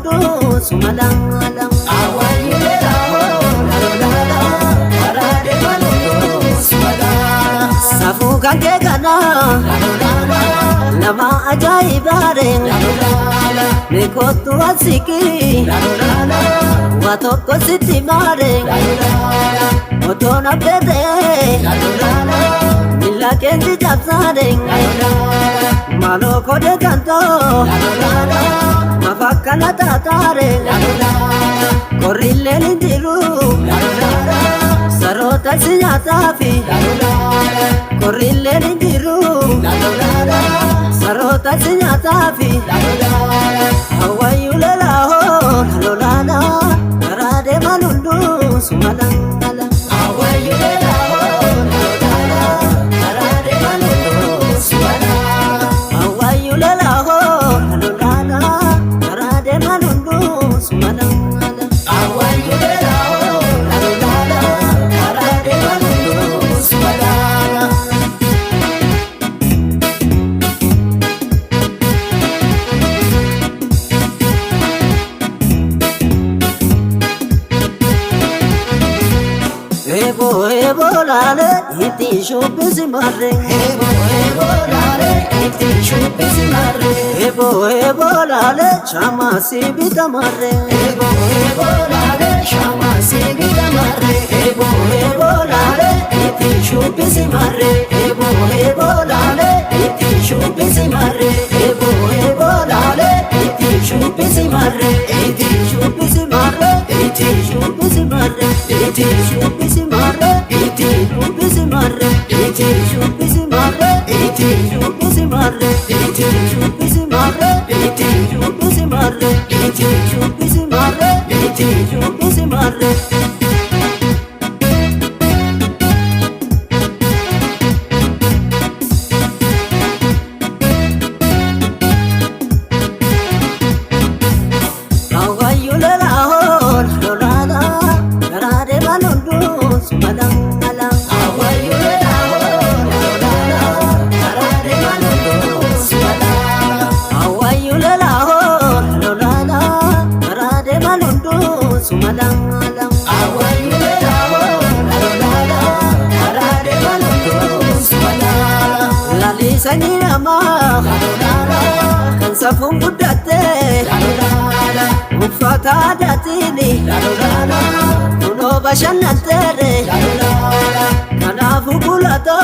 manundu sumalang awayulela lalolala karade manundu sumalang safu kanke kana lalolala nama ajaibare lalolala mekotu asiki lalolala watoko siti mare lalolala otona pede lalolala mila kendi japsare lalolala malo kode kanto lalolala mafakana tatare lalolala korille lindiru lalolala sarota sinyatafi lalolala korille lindiru lalolala sarota sinyatafi lalolala awayulela ho lalolala karade manundu sumalangala awayulela ho lalolala karade manundu sumalangala awayulela ho lalolala karade manundu sumalangala awayulela ho lalolala karade manundu sumalangala ebo lale iti shupisi marre ebo lale iti shupisi marre ebo lale chama sibita marre ebo lale chama sibita marre ebo lale iti shupisi marre ebo lale iti shupisi marre ebo lale iti shupisi marre iti shupisi marre iti shupisi marre iti shupisi marre iti shupisi marre iti shupisi marre iti shupisi marre iti shupisi marre iti shupisi marre iti shupisi marre iti shupisi marre awayulela ho lalolala karade manundu sumalangala awayulela ho lalolala karade manundu sumalangala awayulela ho lalolala karade manundu sumalangala awayulela ho lalolala karade manundu sumalangala lalisani ama lalolala kan safun guddate lalolala uffata adatini lalolala kuno bashannantere lalolala kanafu kulato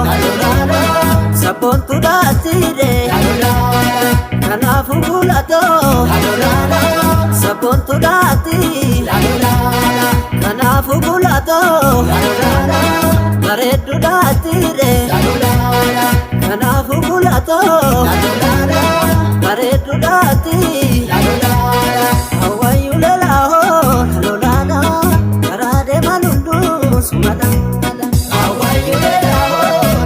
lalolala sabontu datire lalolala kanafu kulato lalolala sabontu dati lalolala kanafu kulato lalolala baredu datire lalolala kanafu kulato lalolala baredu dati lalolala awayulela ho lalolala karade manundu sumalangala awayulela ho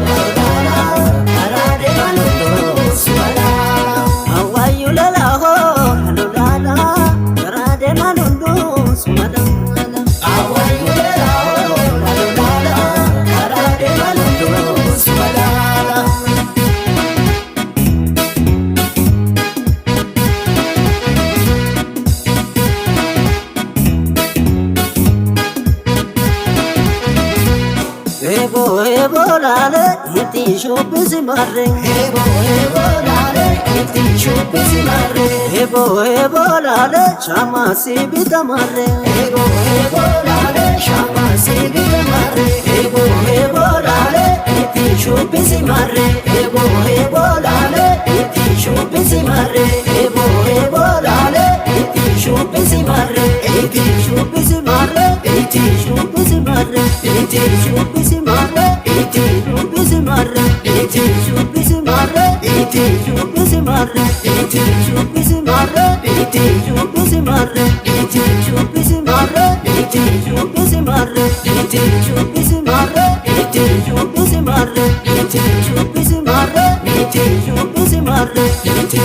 lalolala karade manundu sumalangala awayulela ho lalolala karade manundu sumalangala awayulela ho lalolala karade manundu sumalangala ebo lale iti shupisi marre ebo lale iti shupisi marre ebo lale chama sibita marre ebo lale chama sibita marre ebo lale iti shupisi marre ebo lale iti shupisi marre ebo lale iti shupisi marre iti shupisi marre iti shupisi marre iti shupisi marre iti shupisi marre iti shupisi marre iti shupisi marre iti shupisi marre iti shupisi marre iti shupisi marre iti shupisi marre iti shupisi marre iti shupisi marre iti shupisi marre iti shupisi marre iti